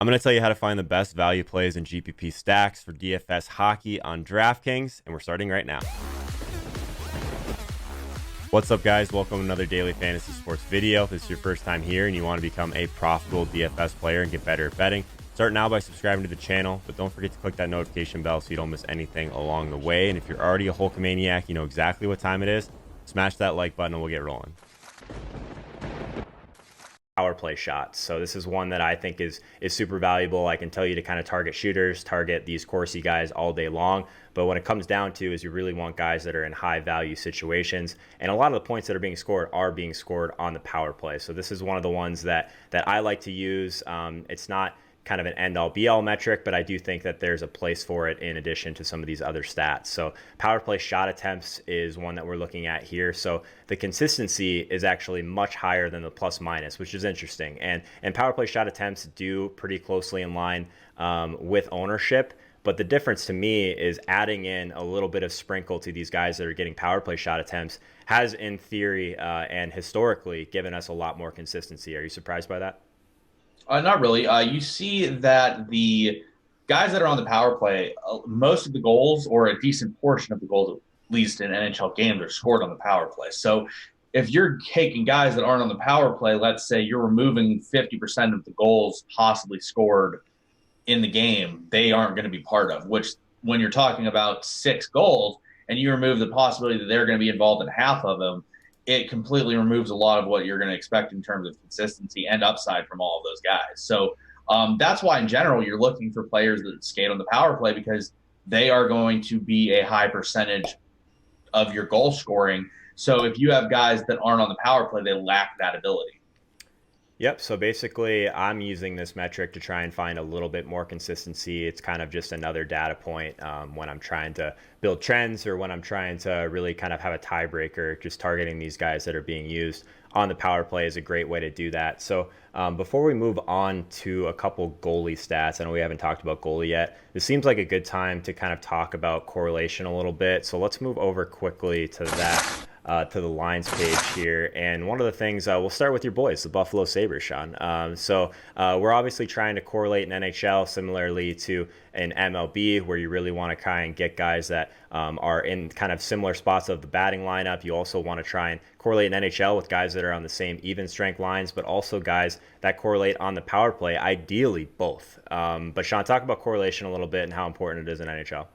I'm going to tell you how to find the best value plays in GPP stacks for DFS hockey on DraftKings, and we're starting right now. What's up, guys? Welcome to another daily fantasy sports video. If this is your first time here and you want to become a profitable DFS player and get better at betting, start now by subscribing to the channel, but don't forget to click that notification bell so you don't miss anything along the way. And if you're already a Holkamaniac, you know exactly what time it is. Smash that like button and we'll get rolling. Power play shots. So this is one that I think is super valuable. I can tell you to kind of target shooters, target these Corsi guys all day long. But when it comes down to is you really want guys that are in high value situations. And a lot of the points that are being scored on the power play. So this is one of the ones that I like to use. It's not kind of an end-all be-all metric, but I do think that there's a place for it in addition to some of these other stats. So power play shot attempts is one that we're looking at here. So the consistency is actually much higher than the plus minus, which is interesting. And power play shot attempts do pretty closely in line with ownership. But the difference to me is adding in a little bit of sprinkle to these guys that are getting power play shot attempts has, in theory and historically, given us a lot more consistency. Are you surprised by that? Not really. You see that the guys that are on the power play, most of the goals or a decent portion of the goals, at least in NHL games, are scored on the power play. So if you're taking guys that aren't on the power play, let's say you're removing 50% of the goals possibly scored in the game, they aren't going to be part of, which when you're talking about 6 goals and you remove the possibility that they're going to be involved in half of them, it completely removes a lot of what you're going to expect in terms of consistency and upside from all of those guys. So that's why, in general, you're looking for players that skate on the power play because they are going to be a high percentage of your goal scoring. So if you have guys that aren't on the power play, they lack that ability. Yep. So basically, I'm using this metric to try and find a little bit more consistency. It's kind of just another data point when I'm trying to build trends or when I'm trying to really kind of have a tiebreaker. Just targeting these guys that are being used on the power play is a great way to do that. So before we move on to a couple goalie stats, I know we haven't talked about goalie yet. This seems like a good time to kind of talk about correlation a little bit. So let's move over quickly to that. To the lines page here. And one of the things, we'll start with your boys, the Buffalo Sabres, Sean. We're obviously trying to correlate in NHL similarly to an MLB, where you really want to try and get guys that are in kind of similar spots of the batting lineup. You also want to try and correlate in NHL with guys that are on the same even strength lines, but also guys that correlate on the power play, ideally both. But Sean, talk about correlation a little bit and how important it is in NHL.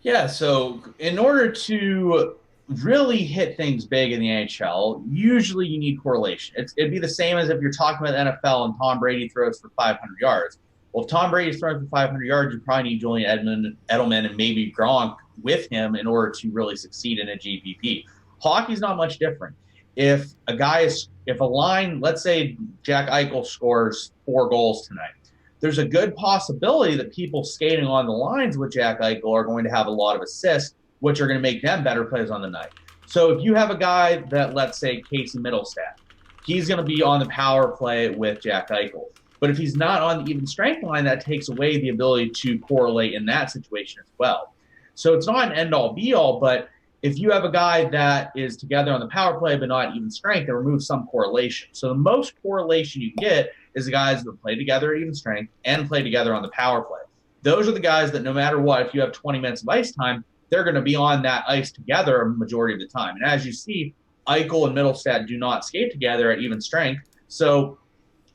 Yeah, so in order to really hit things big in the NHL, usually you need correlation. It'd be the same as if you're talking about the NFL and Tom Brady throws for 500 yards. Well, if Tom Brady's throwing for 500 yards, you probably need Julian Edelman and maybe Gronk with him in order to really succeed in a GPP. Hockey's not much different. If a line, let's say Jack Eichel scores 4 goals tonight, there's a good possibility that people skating on the lines with Jack Eichel are going to have a lot of assists, which are going to make them better plays on the night. So if you have a guy that, let's say, Casey Middlestat, he's going to be on the power play with Jack Eichel. But if he's not on the even strength line, that takes away the ability to correlate in that situation as well. So it's not an end-all, be-all, but if you have a guy that is together on the power play but not even strength, it removes some correlation. So the most correlation you get is the guys that play together at even strength and play together on the power play. Those are the guys that no matter what, if you have 20 minutes of ice time, they're going to be on that ice together a majority of the time. And as you see, Eichel and Middlestat do not skate together at even strength. So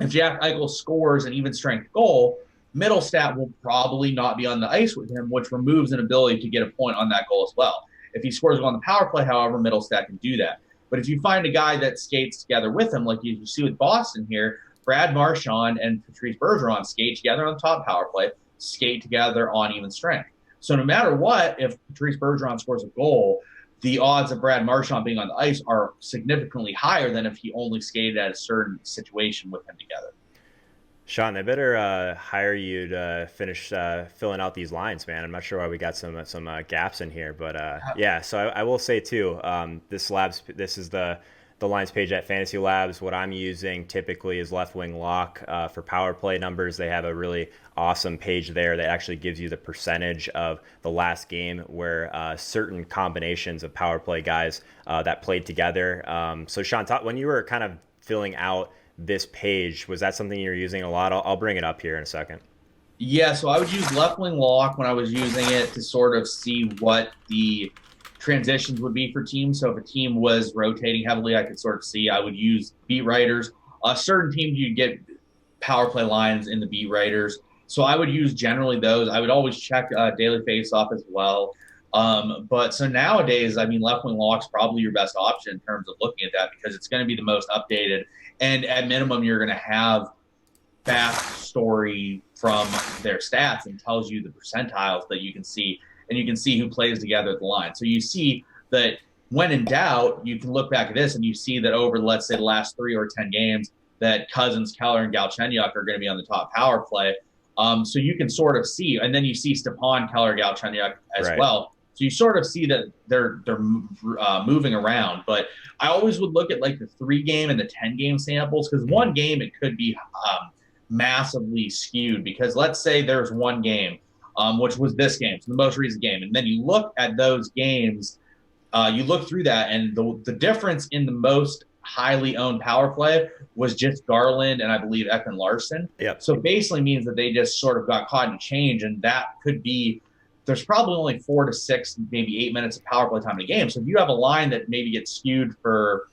if Jack Eichel scores an even strength goal, Middlestat will probably not be on the ice with him, which removes an ability to get a point on that goal as well. If he scores on the power play, however, Middlestat can do that. But if you find a guy that skates together with him, like you see with Boston here, Brad Marchand and Patrice Bergeron skate together on the top power play, skate together on even strength. So no matter what, if Patrice Bergeron scores a goal, the odds of Brad Marchand being on the ice are significantly higher than if he only skated at a certain situation with him together. Sean, they better hire you to finish filling out these lines, man. I'm not sure why we got some gaps in here, but yeah. So I will say too, this is the lines page at Fantasy Labs. What I'm using typically is left wing lock for power play numbers. They have a really awesome page there that actually gives you the percentage of the last game where certain combinations of power play guys that played together. So Sean, when you were kind of filling out this page. Was that something you're using a lot? I'll bring it up here in a second. Yeah, so I would use left wing lock when I was using it to sort of see what the transitions would be for teams. So if a team was rotating heavily, I could sort of see. I would use beat writers. Certain teams you get power play lines in the beat writers. So I would use generally those. I would always check daily face off as well. But so nowadays, I mean, left wing lock's probably your best option in terms of looking at that because it's going to be the most updated. And at minimum, you're going to have backstory from their stats and tells you the percentiles that you can see, and you can see who plays together at the line. So you see that when in doubt, you can look back at this and you see that over, let's say, the last 3 or 10 games, that Cousins, Keller, and Galchenyuk are going to be on the top power play. So you can sort of see, and then you see Stepan, Keller, Galchenyuk as well. So you sort of see that they're moving around. But I always would look at like the 3-game and the 10-game samples because one game it could be massively skewed because let's say there's one game, which was this game, so the most recent game, and then you look at those games, you look through that, and the difference in the most highly owned power play was just Garland and I believe Ekman Larson. Yep. So basically means that they just sort of got caught in change, and that could be there's probably only 4 to 6, maybe 8 minutes of power play time in a game. So if you have a line that maybe gets skewed for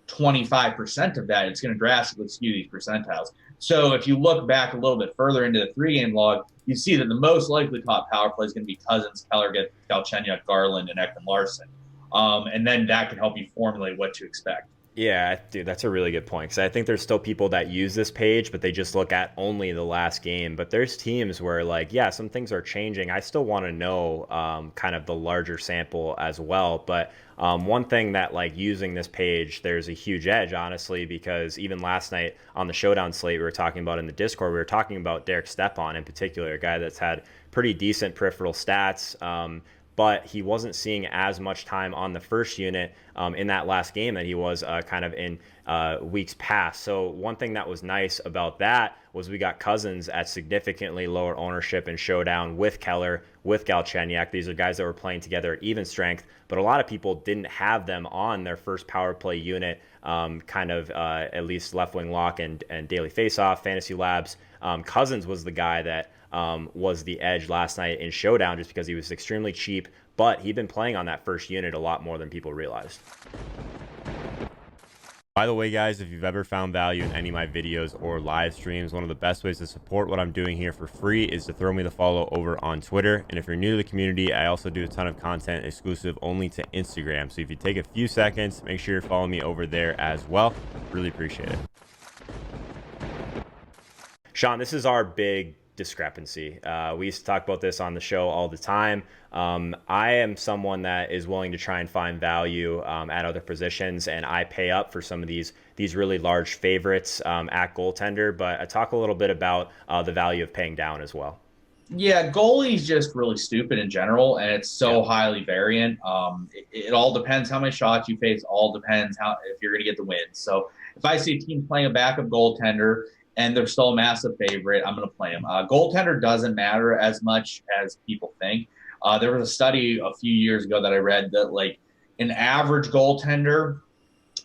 25% of that, it's going to drastically skew these percentiles. So if you look back a little bit further into the 3-game log, you see that the most likely top power play is going to be Cousins, Keller, Galchenyuk, Garland, and Ekman Larson. And then that can help you formulate what to expect. Yeah, dude, that's a really good point because I think there's still people that use this page, but they just look at only the last game. But there's teams where, like, yeah, some things are changing. I still want to know kind of the larger sample as well. But one thing that, like, using this page, there's a huge edge, honestly, because even last night on the Showdown slate we were talking about in the Discord, we were talking about Derek Stepan in particular, a guy that's had pretty decent peripheral stats. But he wasn't seeing as much time on the first unit in that last game that he was kind of in weeks past. So one thing that was nice about that was we got Cousins at significantly lower ownership in Showdown with Keller, with Galchenyuk. These are guys that were playing together at even strength, but a lot of people didn't have them on their first power play unit, kind of at least left wing lock and daily faceoff, fantasy labs. Cousins was the guy that was the edge last night in Showdown just because he was extremely cheap, but he'd been playing on that first unit a lot more than people realized. By the way, guys, if you've ever found value in any of my videos or live streams, one of the best ways to support what I'm doing here for free is to throw me the follow over on Twitter. And if you're new to the community, I also do a ton of content exclusive only to Instagram. So if you take a few seconds, make sure you're following me over there as well. Really appreciate it. Sean, this is our big discrepancy. We used to talk about this on the show all the time. I am someone that is willing to try and find value at other positions, and I pay up for some of these really large favorites at goaltender. But I talk a little bit about the value of paying down as well. Yeah, goalie's just really stupid in general, and it's so highly variant. It all depends how many shots you face. All depends if you're going to get the win. So if I see a team playing a backup goaltender and they're still a massive favorite, I'm going to play them. Goaltender doesn't matter as much as people think. There was a study a few years ago that I read that like an average goaltender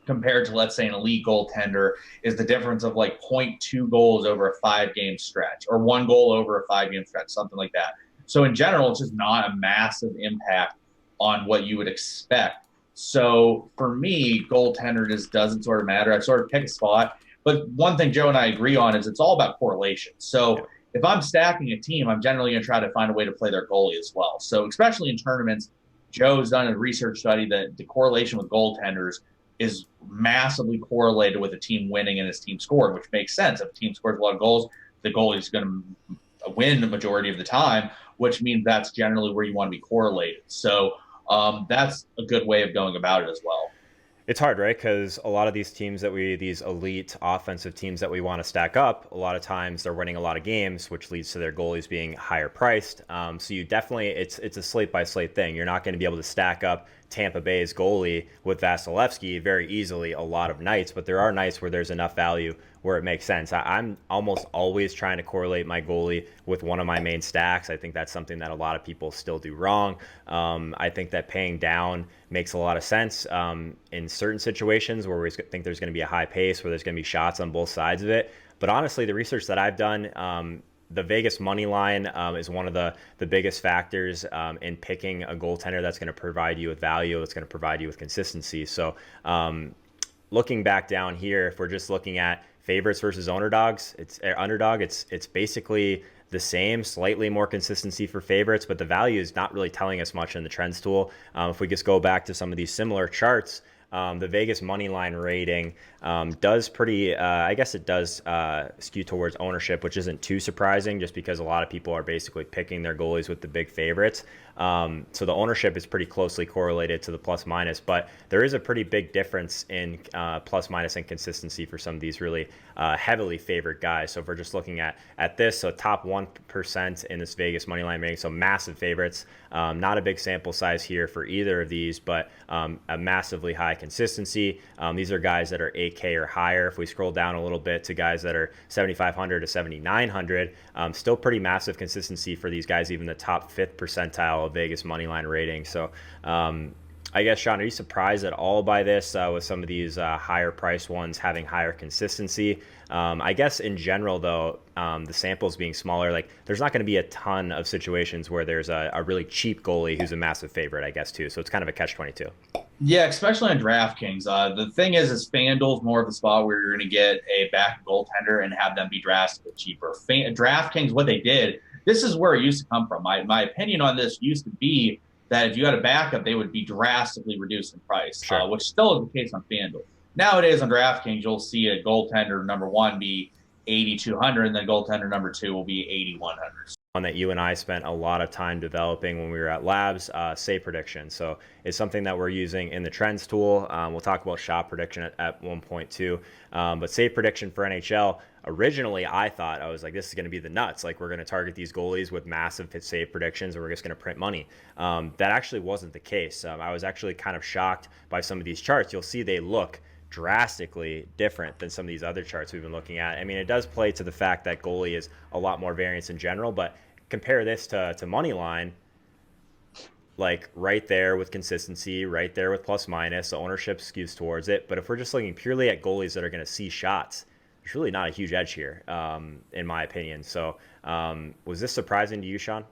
compared to, let's say, an elite goaltender is the difference of like 0.2 goals over a 5-game stretch or 1 goal over a 5-game stretch, something like that. So in general, it's just not a massive impact on what you would expect. So for me, goaltender just doesn't sort of matter. I sort of pick a spot. But one thing Joe and I agree on is it's all about correlation. So if I'm stacking a team, I'm generally going to try to find a way to play their goalie as well. So especially in tournaments, Joe's done a research study that the correlation with goaltenders is massively correlated with a team winning and his team scoring, which makes sense. If a team scores a lot of goals, the goalie is going to win the majority of the time, which means that's generally where you want to be correlated. So that's a good way of going about it as well. It's hard, right? Because a lot of these teams these elite offensive teams that we want to stack up, a lot of times they're winning a lot of games, which leads to their goalies being higher priced. So you definitely, it's a slate by slate thing. You're not going to be able to stack up Tampa Bay's goalie with Vasilevsky very easily a lot of nights, but there are nights where there's enough value where it makes sense. I'm almost always trying to correlate my goalie with one of my main stacks. I think that's something that a lot of people still do wrong. I think that paying down makes a lot of sense in certain situations where we think there's going to be a high pace, where there's going to be shots on both sides of it. But honestly, the research that I've done, the Vegas money line is one of the biggest factors in picking a goaltender that's going to provide you with value. It's going to provide you with consistency. So looking back down here, if we're just looking at favorites versus underdogs, it's basically the same, slightly more consistency for favorites, but the value is not really telling us much in the trends tool. If we just go back to some of these similar charts, the Vegas money line rating does pretty, I guess it does skew towards ownership, which isn't too surprising just because a lot of people are basically picking their goalies with the big favorites. So the ownership is pretty closely correlated to the plus minus, but there is a pretty big difference in plus minus and consistency for some of these really heavily favored guys. So if we're just looking at this, so top 1% in this Vegas money line rating, so massive favorites, not a big sample size here for either of these, but a massively high consistency. These are guys that are 8K or higher. If we scroll down a little bit to guys that are 7,500 to 7,900, still pretty massive consistency for these guys, even the top 5th percentile of Vegas money line rating. So I guess, Sean, are you surprised at all by this with some of these higher price ones having higher consistency? I guess in general, though, the samples being smaller, like there's not going to be a ton of situations where there's a really cheap goalie who's a massive favorite, I guess, too. So it's kind of a catch-22. Yeah, especially on DraftKings. The thing is FanDuel's more of the spot where you're going to get a back goaltender and have them be drastically cheaper. DraftKings, what they did, this is where it used to come from. My opinion on this used to be that if you had a backup, they would be drastically reduced in price, Sure. which still is the case on FanDuel. Nowadays on DraftKings, you'll see a goaltender number one be 8,200, and then goaltender number two will be 8,100. One that you and I spent a lot of time developing when we were at labs, save prediction. So it's something that we're using in the trends tool. We'll talk about shot prediction at one point too. But save prediction for NHL, originally I thought, I was like, this is going to be the nuts. Like we're going to target these goalies with massive save predictions and we're just going to print money. That actually wasn't the case. I was actually kind of shocked by some of these charts. You'll see they look drastically different than some of these other charts we've been looking at. I mean, it does play to the fact that goalie is a lot more variance in general, but compare this to money line, like right there with consistency, right there with plus minus, the ownership skews towards it. But if we're just looking purely at goalies that are going to see shots, there's really not a huge edge here, in my opinion. So was this surprising to you, Sean?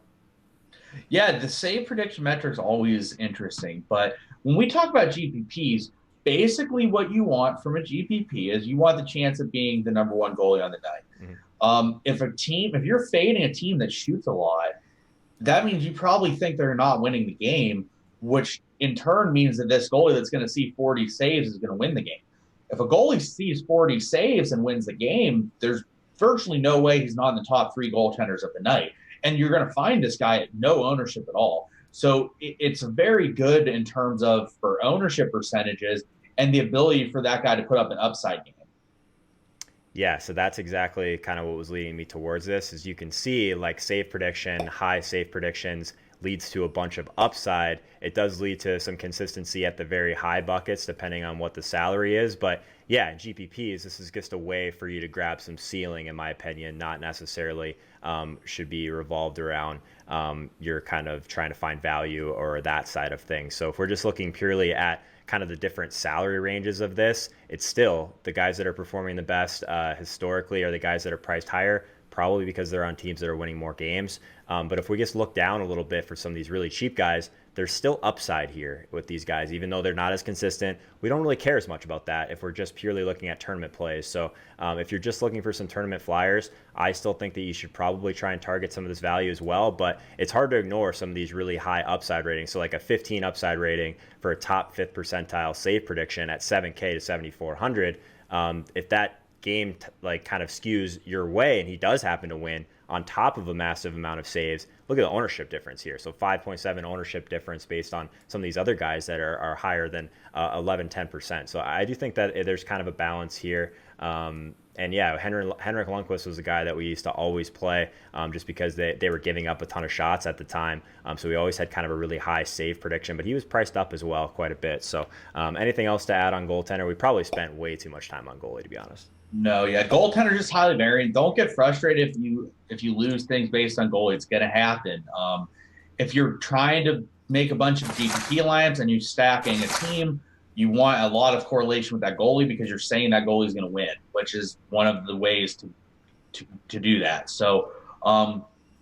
Yeah, the save prediction metric is always interesting. But when we talk about GPPs, basically what you want from a GPP is you want the chance of being the number one goalie on the night. If you're fading a team that shoots a lot, that means you probably think they're not winning the game, which in turn means that this goalie that's going to see 40 saves is going to win the game. If a goalie sees 40 saves and wins the game, there's virtually no way he's not in the top 3 goaltenders of the night. And you're going to find this guy at no ownership at all. So it's very good in terms of for ownership percentages and the ability for that guy to put up an upside game. Yeah, so that's exactly kind of what was leading me towards this. As you can see, like save prediction, high save predictions leads to a bunch of upside. It does lead to some consistency at the very high buckets, depending on what the salary is. But yeah, in GPPs, this is just a way for you to grab some ceiling, in my opinion, not necessarily should be revolved around you're kind of trying to find value or that side of things. So if we're just looking purely at kind of the different salary ranges of this, it's still the guys that are performing the best historically are the guys that are priced higher, probably because they're on teams that are winning more games. But if we just look down a little bit for some of these really cheap guys, there's still upside here with these guys, even though they're not as consistent. We don't really care as much about that if we're just purely looking at tournament plays. So if you're just looking for some tournament flyers, I still think that you should probably try and target some of this value as well. But it's hard to ignore some of these really high upside ratings. So like a 15 upside rating for a top 5th percentile save prediction at 7K to 7,400. If that game like kind of skews your way and he does happen to win on top of a massive amount of saves, look at the ownership difference here. So 5.7 ownership difference based on some of these other guys that are higher than 11, 10%. So I do think that there's kind of a balance here. And yeah, Henrik Lundqvist was the guy that we used to always play, just because they were giving up a ton of shots at the time. So we always had kind of a really high save prediction, but he was priced up as well quite a bit. So anything else to add on goaltender? We probably spent way too much time on goalie, to be honest. No, yeah, goaltender just highly variant. Don't get frustrated if you lose things based on goalie. It's going to happen. If you're trying to make a bunch of GPP alliance and you're stacking a team, you want a lot of correlation with that goalie because you're saying that goalie is going to win, which is one of the ways to do that. So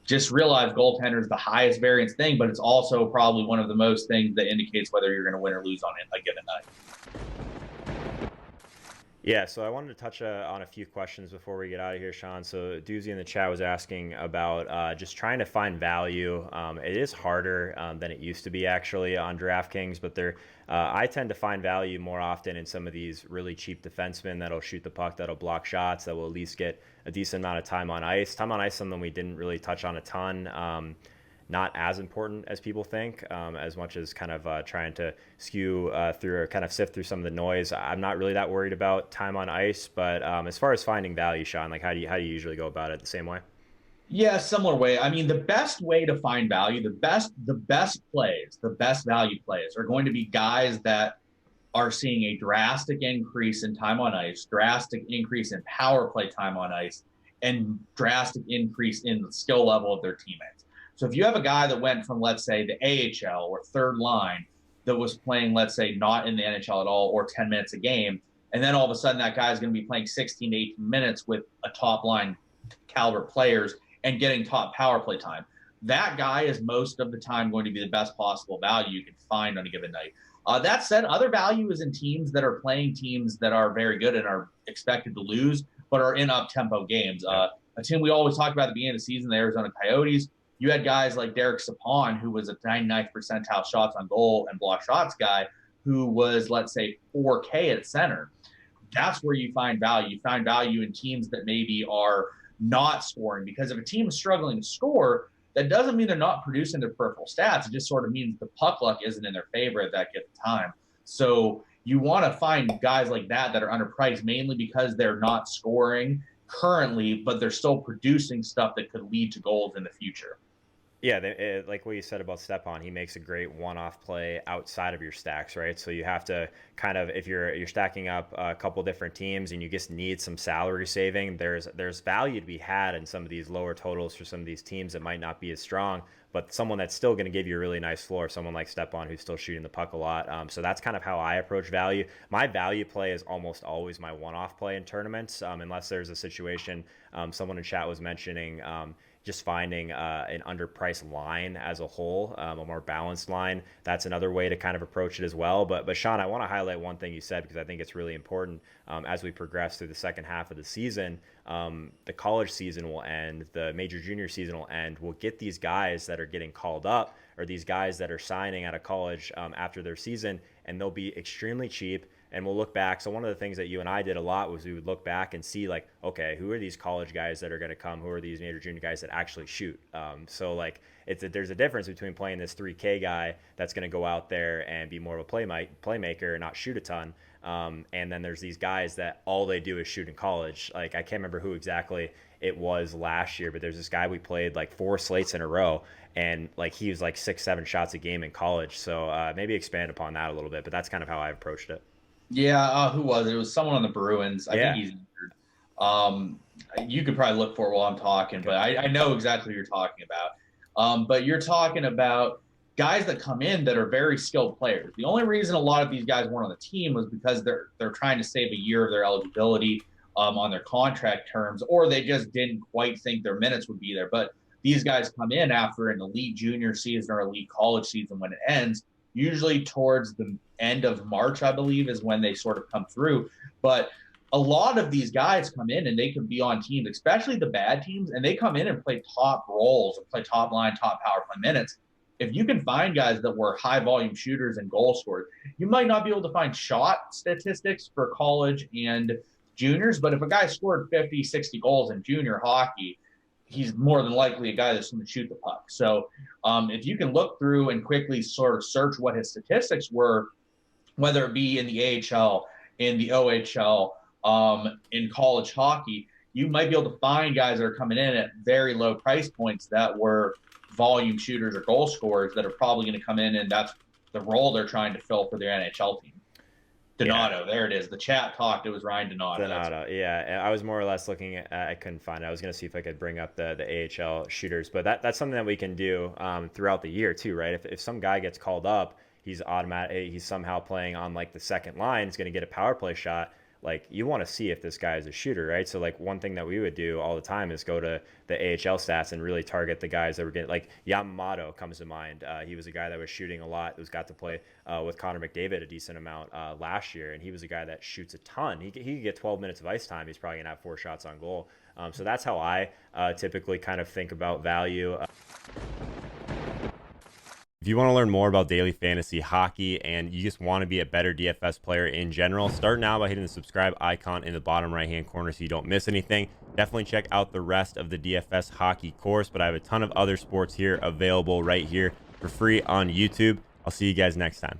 just realize goaltender is the highest variance thing, but it's also probably one of the most things that indicates whether you're going to win or lose on it a given night. Yeah, so I wanted to touch on a few questions before we get out of here, Sean. So Doozy in the chat was asking about just trying to find value. It is harder than it used to be actually on DraftKings, but I tend to find value more often in some of these really cheap defensemen that'll shoot the puck, that'll block shots, that will at least get a decent amount of time on ice. Time on ice, something we didn't really touch on a ton. Not as important as people think, as much as kind of trying to skew through or kind of sift through some of the noise. I'm not really that worried about time on ice, but as far as finding value, Sean, like how do you usually go about it? The same way? Yeah, similar way. I mean, the best way to find value, the best plays, the best value plays are going to be guys that are seeing a drastic increase in time on ice, drastic increase in power play time on ice, and drastic increase in the skill level of their teammates. So if you have a guy that went from, let's say, the AHL or third line that was playing, let's say, not in the NHL at all or 10 minutes a game, and then all of a sudden that guy is going to be playing 16 to 18 minutes with a top line caliber players and getting top power play time, that guy is most of the time going to be the best possible value you can find on a given night. That said, other value is in teams that are playing teams that are very good and are expected to lose, but are in up-tempo games. A team we always talk about at the beginning of the season, the Arizona Coyotes, you had guys like Derek Sapon, who was a 99th percentile shots on goal and block shots guy, who was, let's say, 4K at center. That's where you find value. You find value in teams that maybe are not scoring, because if a team is struggling to score, that doesn't mean they're not producing their peripheral stats. It just sort of means the puck luck isn't in their favor at that given time. So you want to find guys like that are underpriced, mainly because they're not scoring currently, but they're still producing stuff that could lead to goals in the future. Yeah, like what you said about Stepan, he makes a great one-off play outside of your stacks, right? So you have to kind of, if you're stacking up a couple different teams and you just need some salary saving, there's value to be had in some of these lower totals for some of these teams that might not be as strong, but someone that's still going to give you a really nice floor, someone like Stepan who's still shooting the puck a lot. So that's kind of how I approach value. My value play is almost always my one-off play in tournaments, unless there's a situation, someone in chat was mentioning, just finding an underpriced line as a whole, a more balanced line. That's another way to kind of approach it as well. But Sean, I want to highlight one thing you said, because I think it's really important as we progress through the second half of the season. The college season will end, the major junior season will end. We'll get these guys that are getting called up, or these guys that are signing out of college after their season, and they'll be extremely cheap. And we'll look back. So one of the things that you and I did a lot was we would look back and see, like, okay, who are these college guys that are going to come? Who are these major junior guys that actually shoot? So like there's a difference between playing this 3K guy that's going to go out there and be more of a playmaker and not shoot a ton. And then there's these guys that all they do is shoot in college. Like, I can't remember who exactly it was last year, but there's this guy we played like 4 slates in a row, and like he was like 6-7 shots a game in college. So maybe expand upon that a little bit, but that's kind of how I approached it. Yeah, who was it? It was someone on the Bruins. I think he's injured. You could probably look for it while I'm talking, but I know exactly what you're talking about. But you're talking about guys that come in that are very skilled players. The only reason a lot of these guys weren't on the team was because they're trying to save a year of their eligibility on their contract terms, or they just didn't quite think their minutes would be there. But these guys come in after an elite junior season or elite college season when it ends, usually towards the end of March, I believe, is when they sort of come through. But a lot of these guys come in and they can be on teams, especially the bad teams, and they come in and play top roles and play top line, top power play minutes. If you can find guys that were high volume shooters and goal scorers, you might not be able to find shot statistics for college and juniors, but if a guy scored 50, 60 goals in junior hockey, he's more than likely a guy that's going to shoot the puck. So if you can look through and quickly sort of search what his statistics were, whether it be in the AHL, in the OHL, in college hockey, you might be able to find guys that are coming in at very low price points that were volume shooters or goal scorers that are probably going to come in, and that's the role they're trying to fill for their NHL team. Donato, Yeah. there it is. The chat talked. It was Ryan Donato. Donato, yeah. And I was more or less looking at. I couldn't find it. I was going to see if I could bring up the AHL shooters, but that's something that we can do throughout the year too, right? If some guy gets called up, he's automatic. He's somehow playing on like the second line. He's going to get a power play shot. Like you want to see if this guy is a shooter, right? So like one thing that we would do all the time is go to the AHL stats and really target the guys that were getting, like Yamamoto comes to mind. He was a guy that was shooting a lot. Who's got to play with Connor McDavid a decent amount last year, and he was a guy that shoots a ton. He could get 12 minutes of ice time. He's probably gonna have 4 shots on goal. So that's how I typically kind of think about value. If you want to learn more about daily fantasy hockey and you just want to be a better DFS player in general, start now by hitting the subscribe icon in the bottom right hand corner so you don't miss anything. Definitely check out the rest of the DFS hockey course, but I have a ton of other sports here available right here for free on YouTube. I'll see you guys next time.